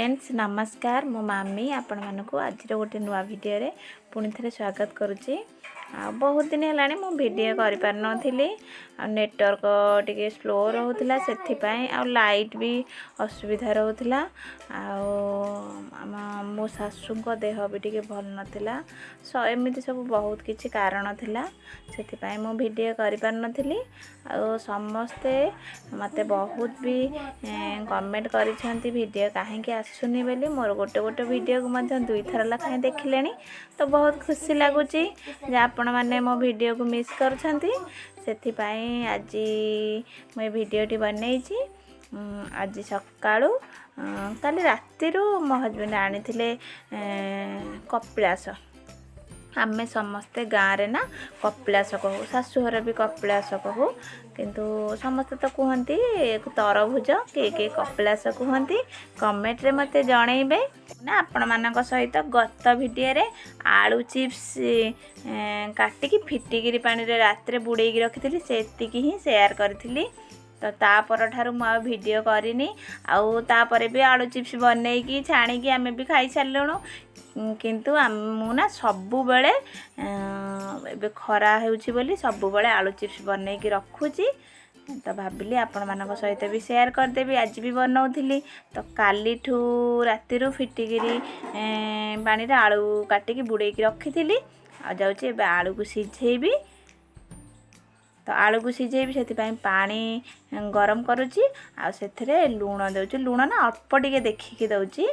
Friends नमस्कार मो मामी आपण मानक आज गोटे नुआ वीडियो रे पुणी थे स्वागत करुच्ची। बहुत दिन है मु वीडियो कर पार नी नेटवर्क टी स्लो रोला से लाइट भी असुविधा रोला मो सासू देह भी टी भल नाला एमती सब बहुत किसी कारण थिला से मु वीडियो कर पार नी समस्ते मते बहुत भी कमेंट करिसेंती वीडियो कहीं आसुनी बोली मोर गोटे गोटे वीडियो को दुई थर लखाएं देखिले तो बहुत खुशी लगुच आपण मैंने मो वीडियो को मिस करछंती सेथिपाई आज मैं वीडियोटी बनईची। आज सकाळू काली राती मो हजबैंड आनी कपिलास आमे समस्ते गाँव रे ना कपिलास कहू शाशुघर भी कपिलास कहू किंतु समस्ते तो कहती तरभुज किए कपिलास कहती कमेंट रे मते जणैबे ना आपण मानक सहित गत वीडियो रे आलू चिप्स काटिकी फिटिकी पानी रे रात रे बुड़ेकी रखी सेतिकी ही शेयर करी तो तापर ठारू मु वीडियो करनी आउे भी आलू चिप्स बनईकी छाणीकी आमे भी खाई सारूँ किंतु मुना सबु बेले एबे खरा हेउची बोली सबु बेले आलू चिप्स बनईकी रखुची तो भाविली आपण मानक सहित भी शेयर करदेवी। आज भी बनाऊली तो काली ठू राति फिटिकी पानी रे आलू काटिकी बुड़ेकी रखी थी जाऊँगी एबे आलू को सिझेबी तो आलू को सिझेबी से पानी गरम करुच्ची आ से लुण दउची लुण ना अल्प टिके देखिकी दउची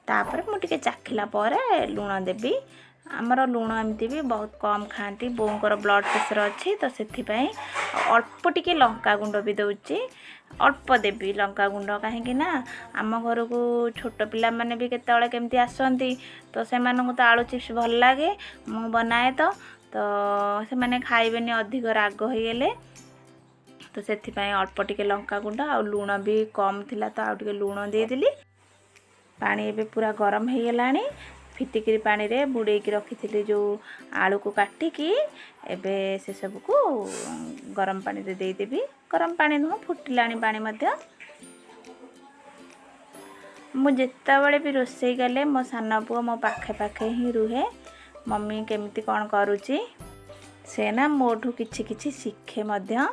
तापर मुझे चाखिला परे लुण देवी आमर लुण एमती भी बहुत कम खाती बोंकर ब्लड प्रेशर अच्छी तो से अल्प टिके लंका गुंड भी दउची अल्प देवी लंका गुंड कहीं आम घर को छोट पिला माने भी केतले केमती आसती तो से तो आलू चिप्स भल लगे मु बनाए तो से माने खाइबेनी अधिक राग हो गले तो से अल्प टिके लंका गुंड आ लुण भी कम थिला तो आउ टिके लुण देदेली पानी एबे पूरा गरम हो गलानी फिटिकी पानी रे बुड़ेकी रखी थी जो आलू को काटिकी एबे से सब को गरम पानी रे देदेवी गरम पानी नुह फुटिलानी पानी मध्य मु जेतेबेले भी रोषेई गले मो सान पुओ मो पाखे पाखे ही रुहे मम्मी केमती कौन करुची से ना मोठू किछि किछि शिखे मध्य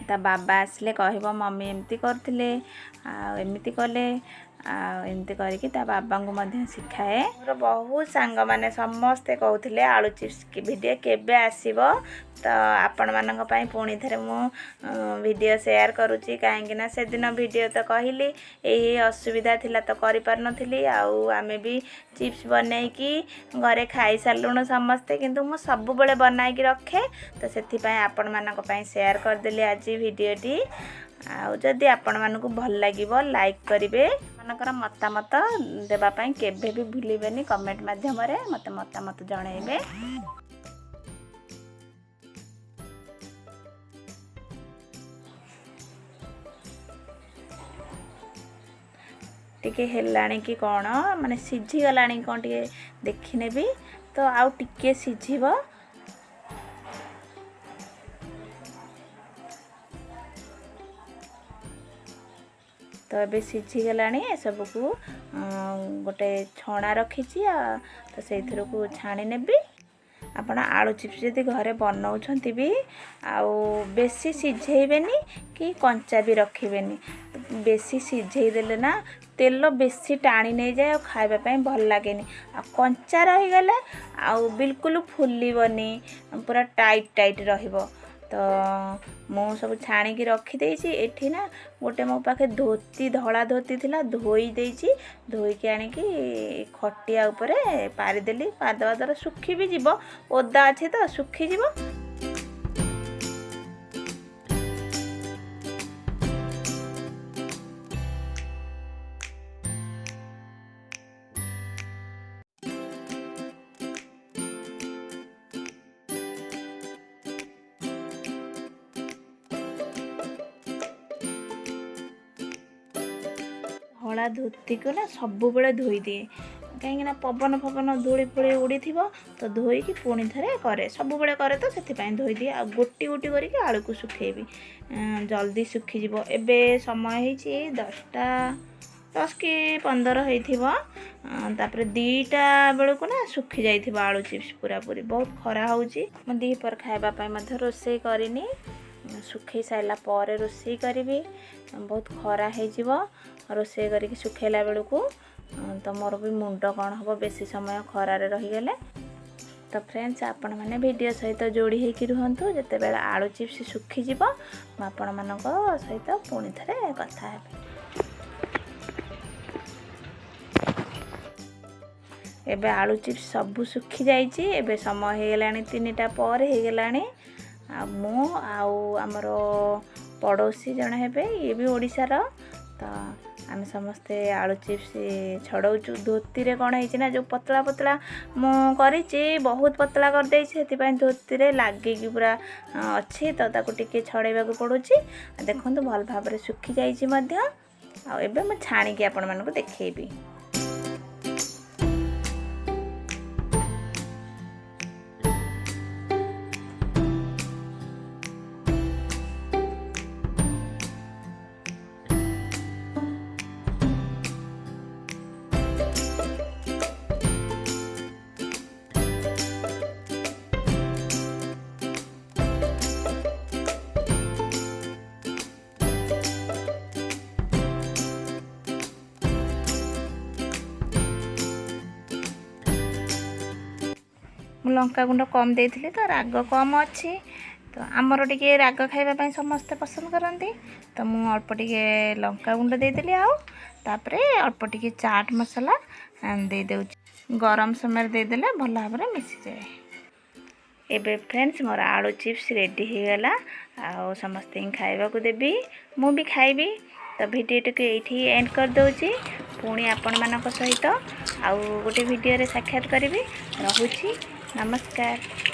ता बाबा आसले कहब मम्मी एमती करथिले एमती कले एमती करके ता बाबा को मध्य सिखाए। मोर बहुत सांग माने समस्ते कहते आलू चिप्स की वीडियो केबे आसीबो तो आपण मानक पई पुणी थरे मु वीडियो शेयर करूची काहेकि ना से दिन वीडियो तो कहली यही असुविधा थिला तो करि पार नथिली आमे भी चिप्स बनईकी घरे खाई सारूँ समस्ते किंतु मु सब बेले बनाईकी रखे तो सेथि पई आपण मानक पई शेयर कर देली आज वीडियोटी जदि आपण मानक भल लागिबो लाइक करिवे मानकर मतामत देबा पई केबे भी भूलिबेनी कमेंट माध्यम रे मते मतामत जणाइबे। टिके हेलाणी कि कौन माने सिझी गलाणी कौन टिके देखिने भी तो आउ टिके सिझिबो तो ये सिझी गलाणी सब को गोटे छणा रखीची तो से को छाणी नेबी आपण आलू चिप्स जदि घरे बनाउछंती भी बेसी सिझेबेनी कि कंचा भी रखिबेनी बेसी सिझेई देले ना तेल बेसी टाणी नहीं जाए खाइबा पई भल लागेनी कंचा रही गले बिल्कुल फुलिबनी पूरा टाइट टाइट रहिबो तो मु सब छाणी की रखी देइछि एठी ना गोटे मो पाखे धोती धला धोती थिला धोई देइछि धोई के आनी की खटिया ऊपर पारी देली पादवा द्वारा सुखी भी जीवो ओदा अछि तो सुखी जीवो। हला धोती को ना सब बेले धोई दिए कहीं पवन फवन धूली फूली उड़ी थी तो धोईकी पुणी थे करे सब बेले करे तो से धोई दिए आ गोटी गोटी करके आलू को सुखेबी जल्दी सुखीज। एबे समय होती 10टा 10 କି 15 ହେଇଥିବ। ତାପରେ 2ଟା ବେଳକୁ ନା ଶୁଖି ଯାଇଥିବ ଆଳୁ ଚିପ୍ସ ପୁରାପୁରି। ବହୁତ ଖରା ହେଉଛି। ମୁଁ ଦ୍ୱିପହର ଖାଇବା ପାଇଁ ମଧ୍ୟ ରୋଷେଇ କରିନି, ଶୁଖେଇ ସାରିଲା ପରେ ରୋଷେଇ କରିବି। ବହୁତ ଖରା ହେଇଯିବ ରୋଷେଇ କରିକି ଶୁଖେଇଲା ବେଳକୁ, ତ ମୋର ବି ମୁଣ୍ଡ କ'ଣ ହେବ ବେଶୀ ସମୟ ଖରାରେ ରହିଗଲେ। ତ ଫ୍ରେଣ୍ଡସ୍, ଆପଣମାନେ ଭିଡ଼ିଓ ସହିତ ଯୋଡ଼ି ହେଇକି ରୁହନ୍ତୁ। ଯେତେବେଳେ ଆଳୁ ଚିପ୍ସ ଶୁଖିଯିବ ମୁଁ ଆପଣମାନଙ୍କ ସହିତ ପୁଣି ଥରେ କଥା ହେବି। ଏବେ ଆଳୁ ଚିପ୍ସ ସବୁ ଶୁଖି ଯାଇଛି। ଏବେ ସମୟ ହେଇଗଲାଣି 3ଟା ପରେ ହେଇଗଲାଣି। ଆଉ ମୁଁ ଆଉ ଆମର ପଡ଼ୋଶୀ ଜଣେ ହେବେ, ଇଏ ବି ଓଡ଼ିଶାର। ତ ଆମେ ସମସ୍ତେ ଆଳୁ ଚିପ୍ସ ଛଡ଼ଉଛୁ। ଧୋତିରେ କ'ଣ ହେଇଛି ନା, ଯେଉଁ ପତଳା ପତଳା ମୁଁ କରିଛି ବହୁତ ପତଳା କରିଦେଇଛି, ସେଥିପାଇଁ ଧୋତିରେ ଲାଗିକି ପୁରା ଅଛି। ତ ତାକୁ ଟିକେ ଛଡ଼େଇବାକୁ ପଡ଼ୁଛି। ଦେଖନ୍ତୁ ଭଲ ଭାବରେ ଶୁଖି ଯାଇଛି ମଧ୍ୟ। ଆଉ ଏବେ ମୁଁ ଛାଣିକି ଆପଣମାନଙ୍କୁ ଦେଖେଇବି। ମୁଁ ଲଙ୍କାଗୁଣ୍ଡ କମ୍ ଦେଇଥିଲି, ତ ରାଗ କମ୍ ଅଛି। ତ ଆମର ଟିକେ ରାଗ ଖାଇବା ପାଇଁ ସମସ୍ତେ ପସନ୍ଦ କରନ୍ତି, ତ ମୁଁ ଅଳ୍ପ ଟିକେ ଲଙ୍କାଗୁଣ୍ଡ ଦେଇଦେଲି। ଆଉ ତାପରେ ଅଳ୍ପ ଟିକେ ଚାଟ୍ ମସଲା ଦେଇଦେଉଛି। ଗରମ ସମୟରେ ଦେଇଦେଲେ ଭଲ ଭାବରେ ମିଶିଯାଏ। ଏବେ ଫ୍ରେଣ୍ଡସ୍, ମୋର ଆଳୁ ଚିପ୍ସ ରେଡ଼ି ହେଇଗଲା। ଆଉ ସମସ୍ତଙ୍କୁ ଖାଇବାକୁ ଦେବି, ମୁଁ ବି ଖାଇବି। ତ ଭିଡ଼ିଓଟିକୁ ଏଇଠି ଏଣ୍ଡ କରିଦେଉଛି। ପୁଣି ଆପଣମାନଙ୍କ ସହିତ ଆଉ ଗୋଟେ ଭିଡ଼ିଓରେ ସାକ୍ଷାତ କରିବି। ରହୁଛି, ନମସ୍କାର।